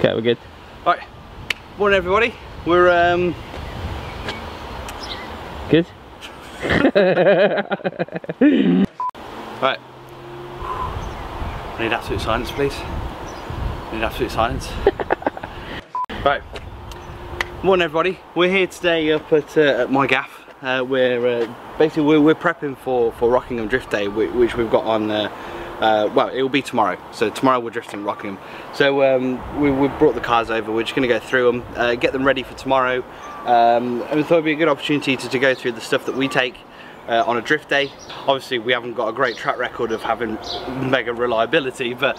Okay, we're good. Right, morning everybody. We're good. Right. I need absolute silence, please. I need absolute silence. Right. Morning everybody. We're here today up at my gaff. We're prepping for Rockingham Drift Day, which we've got on. Well, it will be tomorrow. So tomorrow we're drifting Rockingham. So we brought the cars over. We're just going to go through them, get them ready for tomorrow, and we thought it'd be a good opportunity to go through the stuff that we take on a drift day. Obviously, we haven't got a great track record of having mega reliability, but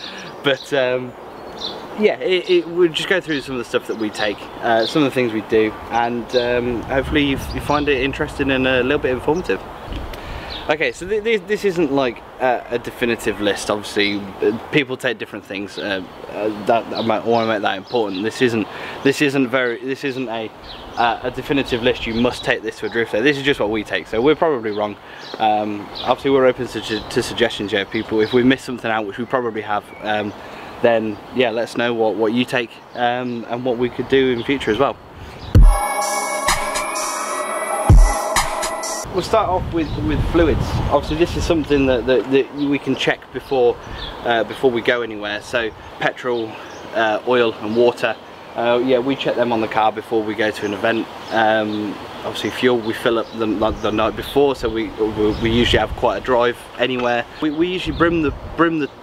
yeah, we'll just go through some of the stuff that we take, some of the things we do, and hopefully you find it interesting and a little bit informative. Okay, so this isn't like a definitive list. Obviously, people take different things. I want to make that important. This isn't a definitive list. You must take this to a drift day. This is just what we take, so we're probably wrong. Obviously, we're open to suggestions. Yeah, people. If we miss something out, which we probably have, then yeah, let us know what you take and what we could do in future as well. We'll start off with fluids. Obviously, this is something that we can check before we go anywhere. So petrol, oil and water. Yeah, we check them on the car before we go to an event. Obviously fuel, we fill up them like the night before, so we usually have quite a drive anywhere. We usually brim the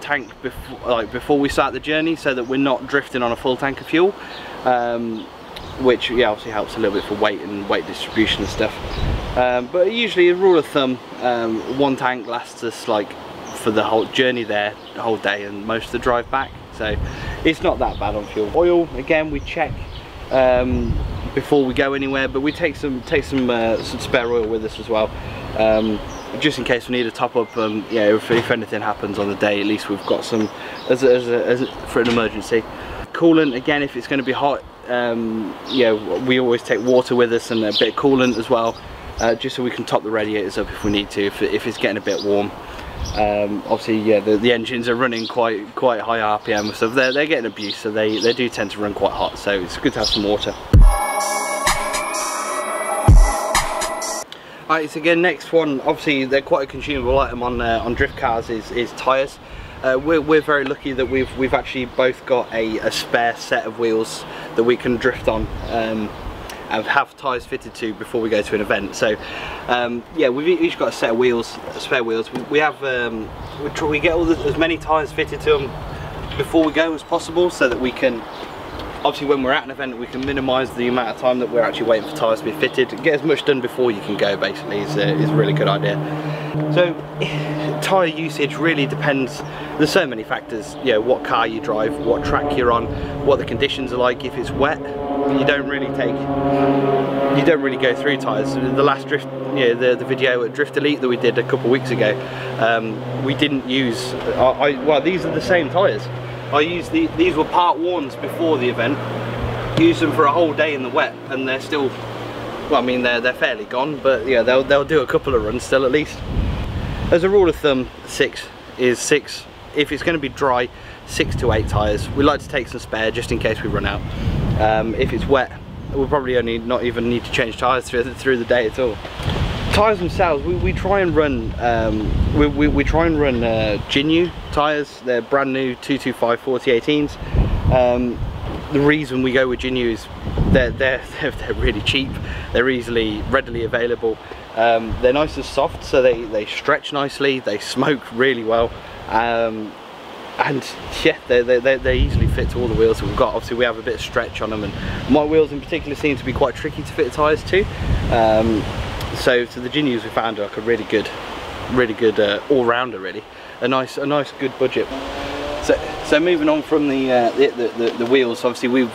tank before we start the journey, so that we're not drifting on a full tank of fuel. Which yeah, obviously helps a little bit for weight and weight distribution and stuff. But usually, a rule of thumb, one tank lasts us like for the whole journey there, the whole day, and most of the drive back. So it's not that bad on fuel. Oil, again, we check before we go anywhere, but we take some spare oil with us as well, just in case we need a top up. Yeah, if anything happens on the day, at least we've got some for an emergency. Coolant, again, if it's going to be hot. Yeah, we always take water with us and a bit of coolant as well, just so we can top the radiators up if we need to, if it's getting a bit warm. Obviously, yeah, the engines are running quite high RPM and stuff. They're getting abused, so they do tend to run quite hot, so it's good to have some water. Alright, so again, next one, obviously they're quite a consumable item on drift cars, is tyres. We're very lucky that we've actually both got a spare set of wheels that we can drift on and have tyres fitted to before we go to an event. So yeah, we've each got a set of wheels, spare wheels. We have we get as many tyres fitted to them before we go as possible, so that we can, obviously when we're at an event, we can minimise the amount of time that we're actually waiting for tyres to be fitted. Get as much done before you can go, basically, is a really good idea. So tyre usage really depends. There's so many factors. You know, what car you drive, what track you're on, what the conditions are like. If it's wet, you don't really go through tyres. The last drift, you know, the video at Drift Elite that we did a couple of weeks ago, we didn't use. Well, these are the same tyres. I used these were part ones before the event. Used them for a whole day in the wet, and they're still, well, I mean, they're fairly gone, but yeah, they'll do a couple of runs still at least. As a rule of thumb, 6 is 6. If it's going to be dry, 6 to 8 tyres. We like to take some spare just in case we run out. If it's wet, we'll probably not even need to change tyres through the day at all. Tyres themselves, we try and run we try and run Ginu tyres. They're brand new 225 4018s. The reason we go with Ginu is they're really cheap. They're readily available. They're nice and soft, so they stretch nicely. They smoke really well, and yeah, they easily fit to all the wheels that we've got. Obviously, we have a bit of stretch on them, and my wheels in particular seem to be quite tricky to fit tyres to. So the Ginus we found are like a really good all-rounder, really. A nice good budget. So moving on from the wheels, obviously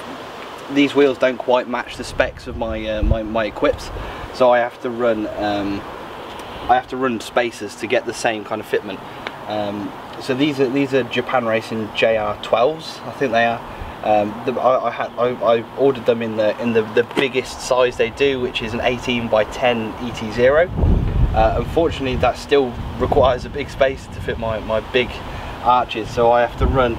these wheels don't quite match the specs of my my equips, so I have to run spacers to get the same kind of fitment. So these are Japan Racing JR12s, I think they are. I ordered them in the biggest size they do, which is an 18 by 10 ET0. Unfortunately, that still requires a big spacer to fit my big arches, so I have to run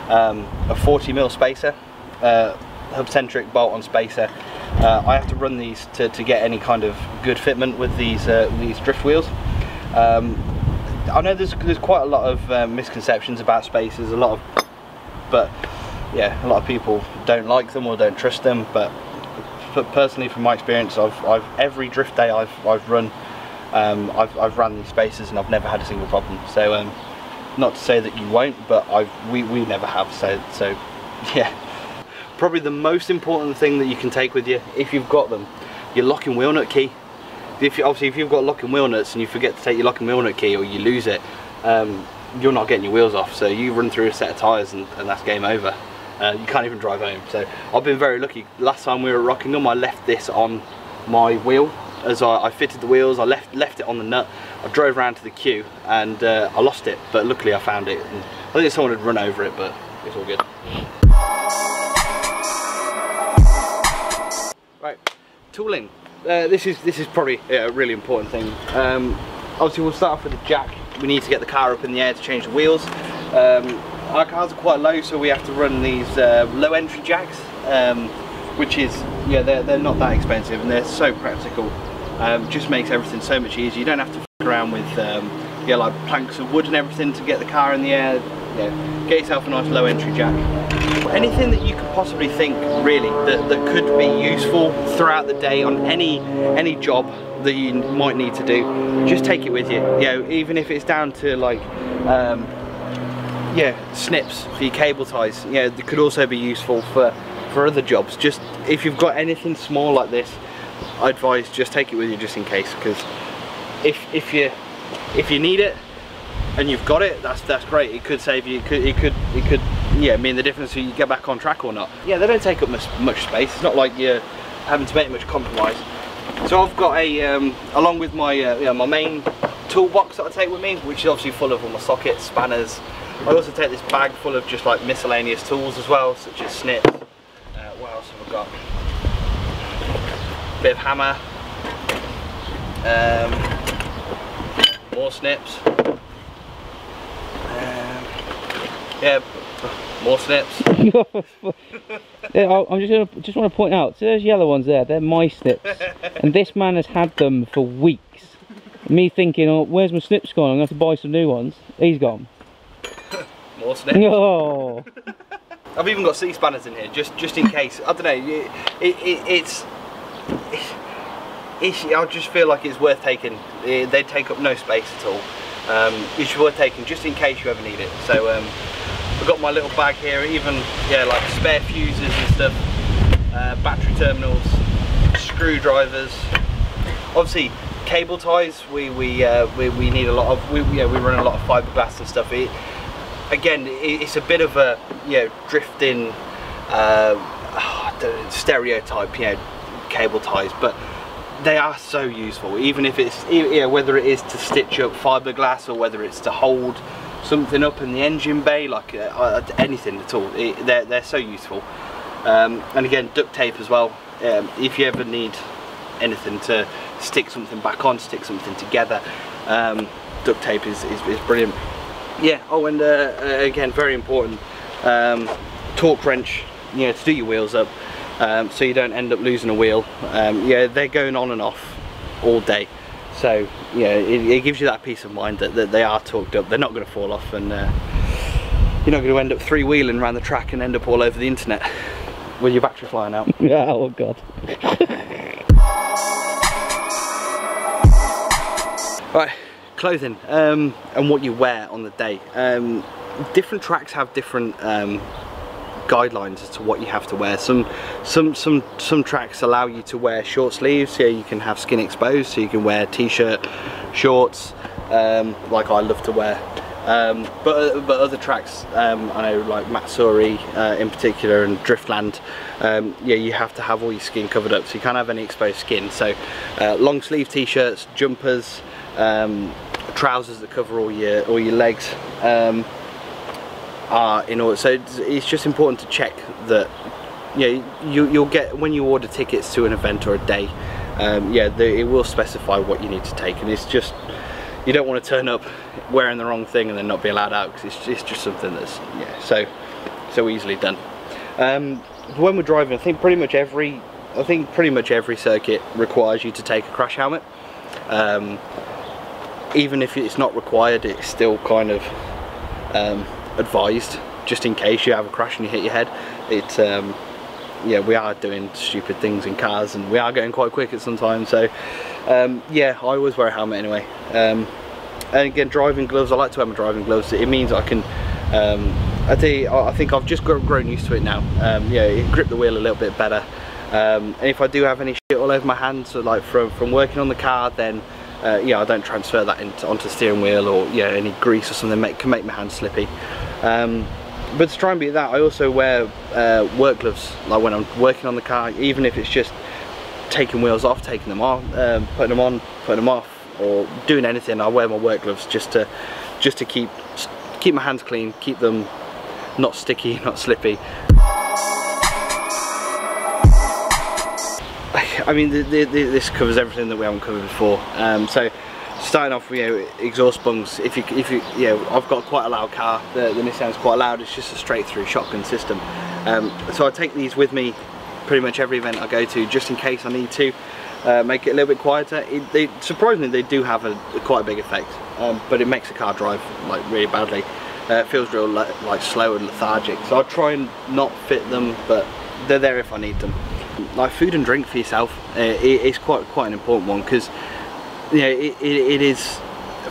a 40mm spacer hub-centric bolt-on spacer. I have to run these to get any kind of good fitment with these drift wheels. I know there's quite a lot of misconceptions about spacers, but yeah, a lot of people don't like them or don't trust them. But personally, from my experience, every drift day I've run, I've ran these spacers and I've never had a single problem. So not to say that you won't, but we never have. So yeah. Probably the most important thing that you can take with you, if you've got them, your locking wheel nut key. Obviously, if you've got locking wheel nuts and you forget to take your locking wheel nut key, or you lose it, you're not getting your wheels off. So you run through a set of tyres and that's game over. You can't even drive home. So I've been very lucky. Last time we were at Rockingham, I left this on my wheel. As I fitted the wheels, I left it on the nut. I drove around to the queue and I lost it, but luckily I found it. And I think someone had run over it, but it's all good. Right, tooling. This is probably a really important thing. Obviously, we'll start off with the jack. We need to get the car up in the air to change the wheels. Our cars are quite low, so we have to run these low entry jacks, which is, yeah, they're not that expensive and they're so practical. Just makes everything so much easier. You don't have to f around with yeah, like planks of wood and everything to get the car in the air. Yeah, get yourself a nice low entry jack. Anything that you could possibly think, really, that could be useful throughout the day on any job that you might need to do, just take it with you. You know, even if it's down to like yeah, snips for your cable ties. You know, they could also be useful for other jobs. Just if you've got anything small like this, I advise just take it with you just in case, because if you need it and you've got it, that's great. It could save you. It could yeah, mean the difference if you get back on track or not. Yeah, they don't take up much space. It's not like you're having to make much compromise. So I've got a along with my my main toolbox that I take with me, which is obviously full of all my sockets, spanners. I also take this bag full of just like miscellaneous tools as well, such as snips. What else have I got? Bit of hammer, more snips, yeah, more snips. Yeah, I just want to point out, so those yellow ones there, they're my snips, and this man has had them for weeks. Me thinking, oh, where's my snips gone? I'm going to have to buy some new ones. He's gone. More snips. Oh. I've even got C-spanners in here, just in case. I don't know. I just feel like it's worth taking. They take up no space at all. It's worth taking just in case you ever need it. So I've got my little bag here, even like spare fuses and stuff, battery terminals, screwdrivers. Obviously, cable ties. We need a lot of. We run a lot of fiberglass and stuff. Again, it's a bit of a drifting stereotype, cable ties, but they are so useful. Even if it's whether it is to stitch up fiberglass or whether it's to hold something up in the engine bay, like anything at all, they're so useful. And again, duct tape as well. If you ever need anything to stick something back on, stick something together, duct tape is brilliant. Yeah. Oh, and again, very important, torque wrench, to do your wheels up, so you don't end up losing a wheel. Yeah, they're going on and off all day, so yeah, it gives you that peace of mind that they are torqued up. They're not going to fall off, and you're not going to end up three-wheeling around the track and end up all over the internet with your battery flying out. Yeah. Oh God. Right. Clothing and what you wear on the day. Different tracks have different guidelines as to what you have to wear. Some tracks allow you to wear short sleeves, so you can have skin exposed, so you can wear t-shirt, shorts, like I love to wear. But other tracks, I know, like Matsuri in particular, and Driftland, yeah, you have to have all your skin covered up, so you can't have any exposed skin. So long sleeve t-shirts, jumpers, trousers that cover all your legs are in order. So it's just important to check that you'll get, when you order tickets to an event or a day, it will specify what you need to take, and it's just, you don't want to turn up wearing the wrong thing and then not be allowed out, because it's just something that's so easily done. when we're driving, I think pretty much every circuit requires you to take a crash helmet. Even if it's not required, it's still kind of advised, just in case you have a crash and you hit your head. It's yeah, we are doing stupid things in cars and we are going quite quick at some time, so yeah, I always wear a helmet anyway. And again, driving gloves, I like to wear my driving gloves. It means I can I think I've just grown used to it now. Yeah, it grip the wheel a little bit better. And if I do have any shit all over my hands, so like from working on the car, then yeah, I don't transfer that onto the steering wheel, or yeah, any grease or something can make my hands slippy. But to try and beat that, I also wear work gloves, like when I'm working on the car, even if it's just taking wheels off, taking them on, putting them on, putting them off, or doing anything. I wear my work gloves just to keep my hands clean, keep them not sticky, not slippy. I mean, this covers everything that we haven't covered before. So starting off with, you know, exhaust bungs. If you I've got quite a loud car. The Nissan's quite loud. It's just a straight through shotgun system. So I take these with me pretty much every event I go to, just in case I need to make it a little bit quieter. Surprisingly, they do have quite a big effect, but it makes the car drive like really badly. It feels real like slow and lethargic. So I try and not fit them, but they're there if I need them. Like food and drink for yourself, it's quite an important one, because you know it is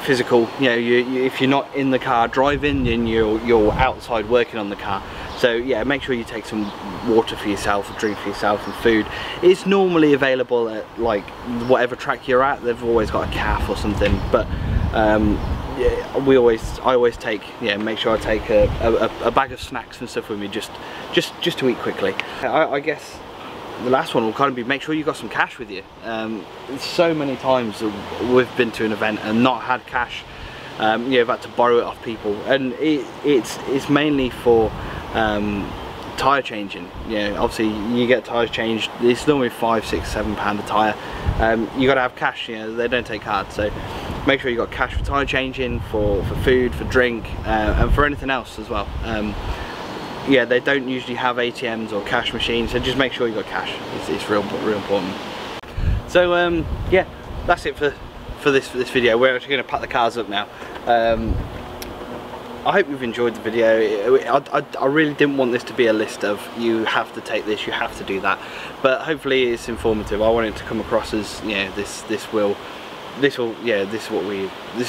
physical. You know, if you're not in the car driving, then you're outside working on the car. So yeah, make sure you take some water for yourself, a drink for yourself, and food. It's normally available at like whatever track you're at. They've always got a calf or something, but yeah, I always take, yeah, make sure I take a bag of snacks and stuff with me, just to eat quickly. I guess the last one will kind of be, make sure you've got some cash with you. So many times we've been to an event and not had cash. You've had to borrow it off people, and it's mainly for tyre changing. You know, obviously you get tyres changed, it's normally £5, £6, £7 a tyre. You got to have cash. You know, they don't take cards, so make sure you got cash for tyre changing, for food, for drink, and for anything else as well. Yeah, they don't usually have ATMs or cash machines, so just make sure you got cash. It's real important. So yeah, that's it for this video. We're actually going to pack the cars up now. I hope you've enjoyed the video. I really didn't want this to be a list of you have to take this, you have to do that, but hopefully it's informative. I want it to come across as, you know, this is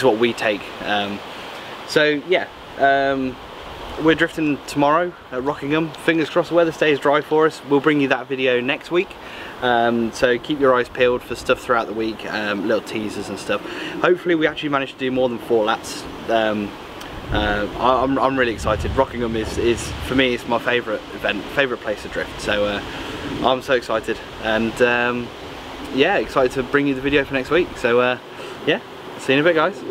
what we take. So yeah, we're drifting tomorrow at Rockingham. Fingers crossed the weather stays dry for us. We'll bring you that video next week. So keep your eyes peeled for stuff throughout the week, little teasers and stuff. Hopefully we actually managed to do more than 4 laps. I'm really excited. Rockingham is for me, it's my favourite event, favourite place to drift. So I'm so excited, and yeah, excited to bring you the video for next week. So yeah, see you in a bit, guys.